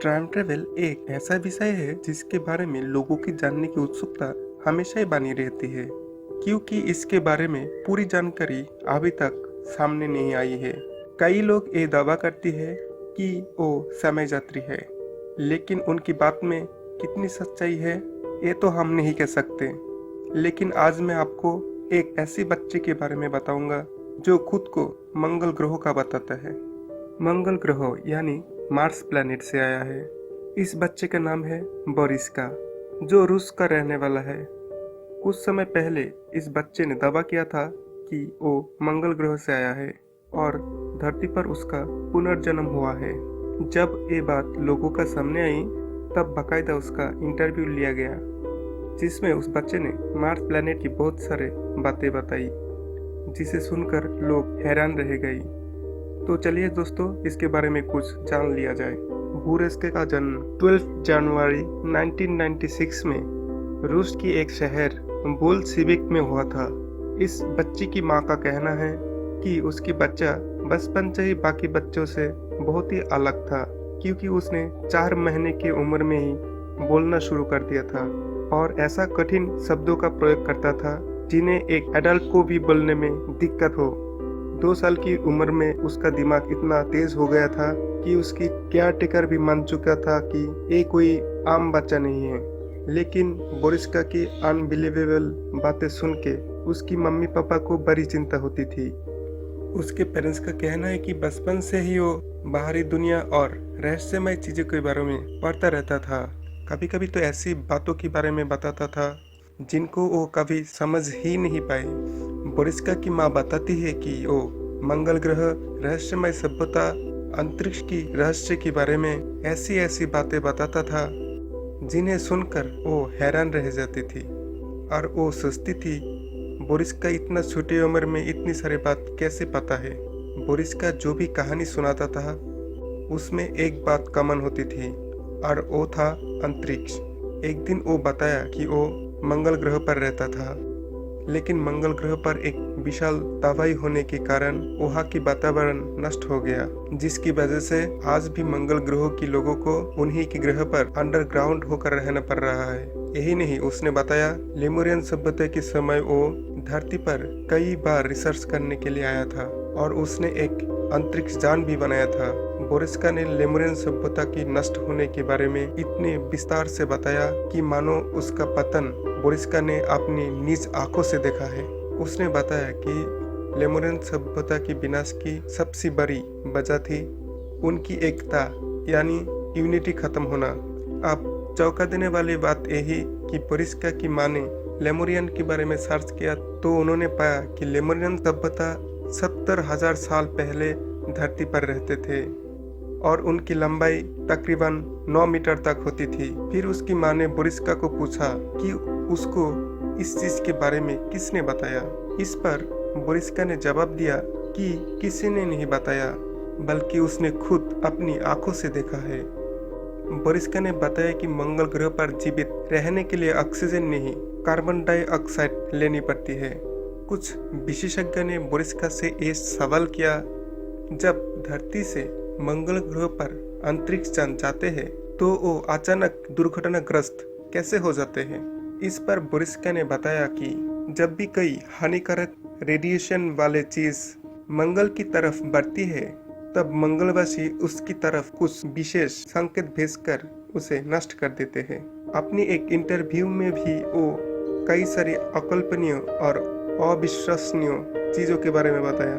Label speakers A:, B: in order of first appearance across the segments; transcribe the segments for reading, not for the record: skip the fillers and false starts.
A: Time travel एक ऐसा विषय है जिसके बारे में लोगों की जानने की उत्सुकता हमेशा ही बनी रहती है, क्योंकि इसके बारे में पूरी जानकारी अभी तक सामने नहीं आई है। कई लोग ये दावा करते हैं कि वो समय यात्री है, लेकिन उनकी बात में कितनी सच्चाई है ये तो हम नहीं कह सकते। लेकिन आज मैं आपको एक ऐसे बच्चे के बारे में बताऊंगा जो खुद को मंगल ग्रह का बताता है। मंगल ग्रह यानी मार्स प्लैनेट से आया है। इस बच्चे का नाम है बोरिस्का, जो रूस का रहने वाला है। कुछ समय पहले इस बच्चे ने दावा किया था कि वो मंगल ग्रह से आया है और धरती पर उसका पुनर्जन्म हुआ है। जब ये बात लोगों का सामने आई तब बाकायदा उसका इंटरव्यू लिया गया, जिसमें उस बच्चे ने मार्स प्लैनेट की बहुत सारे बातें बताई, जिसे सुनकर लोग हैरान रह गए। तो चलिए दोस्तों, इसके बारे में कुछ जान लिया जाए। बोरिस्का का जन्म 12 जनवरी 1996 में रूस की एक शहर बोल्शेविक में हुआ था। इस बच्ची की मां का कहना है कि उसकी बच्चा बचपन से ही बाकी बच्चों से बहुत ही अलग था, क्योंकि उसने 4 महीने की उम्र में ही बोलना शुरू कर दिया था और ऐसा कठिन शब्दों का प्रयोग करता था जिन्हें एक एडल्ट को भी बोलने में दिक्कत हो। 2 साल की उम्र में उसका दिमाग इतना तेज हो गया था कि उसकी केयर टेकर भी मान चुका था कि ये कोई आम बच्चा नहीं है। लेकिन बोरिस्का की अनबिलीवेबल बातें सुन के उसकी मम्मी पापा को बड़ी चिंता होती थी। उसके पेरेंट्स का कहना है कि बचपन से ही वो बाहरी दुनिया और रहस्यमय चीज़ों के बारे में पढ़ता रहता था। कभी कभी तो ऐसी बातों के बारे में बताता था जिनको वो कभी समझ ही नहीं पाए। बोरिस्का की माँ बताती है कि वो मंगल ग्रह, रहस्यमय सभ्यता, अंतरिक्ष की रहस्य के बारे में ऐसी ऐसी बातें बताता था जिन्हें सुनकर वो हैरान रह जाती थी और वो सोचती थी बोरिस्का इतना छोटी उम्र में इतनी सारी बात कैसे पता है। बोरिस्का जो भी कहानी सुनाता था उसमें एक बात कॉमन होती थी और वो था अंतरिक्ष। एक दिन वो बताया कि वो मंगल ग्रह पर रहता था, लेकिन मंगल ग्रह पर एक विशाल तबाही होने के कारण वहाँ की वातावरण नष्ट हो गया, जिसकी वजह से आज भी मंगल ग्रह के लोगों को उन्हीं के ग्रह पर अंडरग्राउंड होकर रहना पड़ रहा है। यही नहीं, उसने बताया लेमुरियन सभ्यता के समय वो धरती पर कई बार रिसर्च करने के लिए आया था और उसने एक अंतरिक्ष यान भी बनाया था। बोरिस्का ने लेमुरियन सभ्यता की नष्ट होने के बारे में इतने विस्तार से बताया कि मानो उसका पतन बोरिस्का ने अपनी निज आंखों से देखा है। उसने बताया कि लेमुरियन सभ्यता की विनाश की सबसे बड़ी वजह थी उनकी एकता यानी यूनिटी खत्म होना। अब चौंका देने वाली बात यही कि बोरिस्का की मां ने लेमुरियन के बारे में सर्च किया तो उन्होंने पाया कि लेमुरियन सभ्यता 70,000 साल पहले धरती पर रहते थे और उनकी लंबाई तकरीबन 9 मीटर तक होती थी। फिर उसकी मां ने बोरिस्का को पूछा कि उसको इस चीज के बारे में किसने बताया। इस पर बोरिस्का ने जवाब दिया कि किसी ने नहीं बताया, बल्कि उसने खुद अपनी आंखों से देखा है। बोरिस्का ने बताया कि मंगल ग्रह पर जीवित रहने के लिए ऑक्सीजन नहीं, कार्बन डाइऑक्साइड लेनी पड़ती है। कुछ विशेषज्ञ ने बोरिस्का से ये सवाल किया, जब धरती से मंगल ग्रह पर अंतरिक्ष यान जाते हैं तो वो अचानक दुर्घटनाग्रस्त कैसे हो जाते हैं। इस पर बोरिस्का ने बताया कि जब भी कोई हानिकारक रेडिएशन वाले चीज मंगल की तरफ बढ़ती है तब मंगलवासी उसकी तरफ कुछ विशेष संकेत भेजकर उसे नष्ट कर देते हैं। अपनी एक इंटरव्यू में भी वो कई सारी अकल्पनीय और अविश्वसनीय चीजों के बारे में बताया।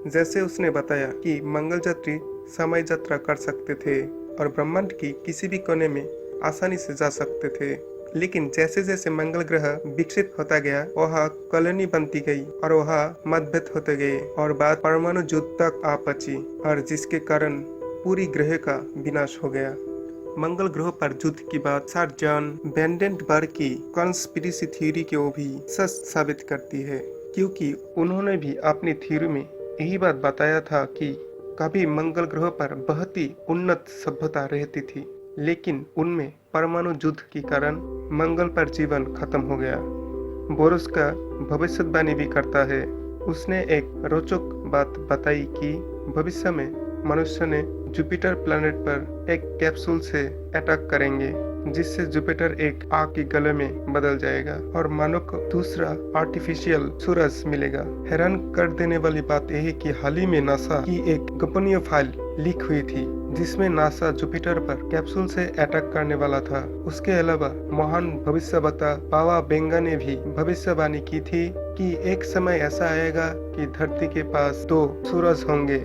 A: जैसे उसने बताया कि मंगल यात्री समय यात्रा कर सकते थे और ब्रह्मांड की किसी भी कोने में आसानी से जा सकते थे। लेकिन जैसे जैसे मंगल ग्रह विकसित होता गया वहाँ कॉलोनी बनती गई और वहाँ मतभेद होते गए और बात परमाणु युद्ध तक आ पहुंची और जिसके कारण पूरी ग्रह का विनाश हो गया। मंगल ग्रह पर युद्ध की बात सर जॉन वेंडेनबर्ग की कॉन्स्पिरेसी थ्योरी को भी सच साबित करती है, क्योंकि उन्होंने भी अपनी थ्योरी में यही बात बताया था कि कभी मंगल ग्रह पर बहुत ही उन्नत सभ्यता रहती थी, लेकिन उनमें परमाणु युद्ध के कारण मंगल पर जीवन खत्म हो गया। बोरिस्का भविष्यवाणी भी करता है। उसने एक रोचक बात बताई कि भविष्य में मनुष्य ने जुपिटर प्लैनेट पर एक कैप्सूल से अटैक करेंगे, जिससे जुपिटर एक आग के गले में बदल जाएगा और मानव को दूसरा आर्टिफिशियल सूरज मिलेगा। हैरान कर देने वाली बात यह है कि हाल ही में नासा की एक गोपनीय फाइल लीक हुई थी, जिसमें नासा जुपिटर पर कैप्सूल से अटैक करने वाला था। उसके अलावा महान भविष्यवक्ता बाबा बेंगा ने भी भविष्यवाणी की थी कि एक समय ऐसा आएगा कि धरती के पास 2 सूरज होंगे।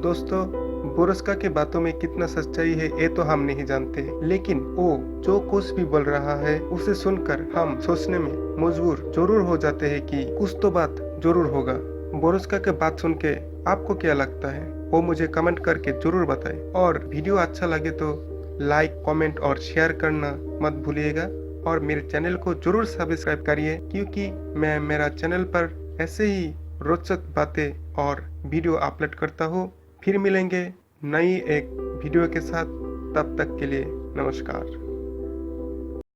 A: दोस्तों, बोरस्का के बातों में कितना सच्चाई है ये तो हम नहीं जानते, लेकिन वो जो कुछ भी बोल रहा है उसे सुनकर हम सोचने में मजबूर जरूर हो जाते हैं कि कुछ तो बात जरूर होगा। बोरस्का के बात सुन के आपको क्या लगता है वो मुझे कमेंट करके जरूर बताएं, और वीडियो अच्छा लगे तो लाइक, कमेंट और शेयर करना मत भूलिएगा, और मेरे चैनल को जरूर सब्सक्राइब करिए, क्योंकि मैं मेरा चैनल पर ऐसे ही रोचक बातें और वीडियो अपलोड करता हूँ। फिर मिलेंगे नई एक वीडियो के साथ, तब तक के लिए नमस्कार।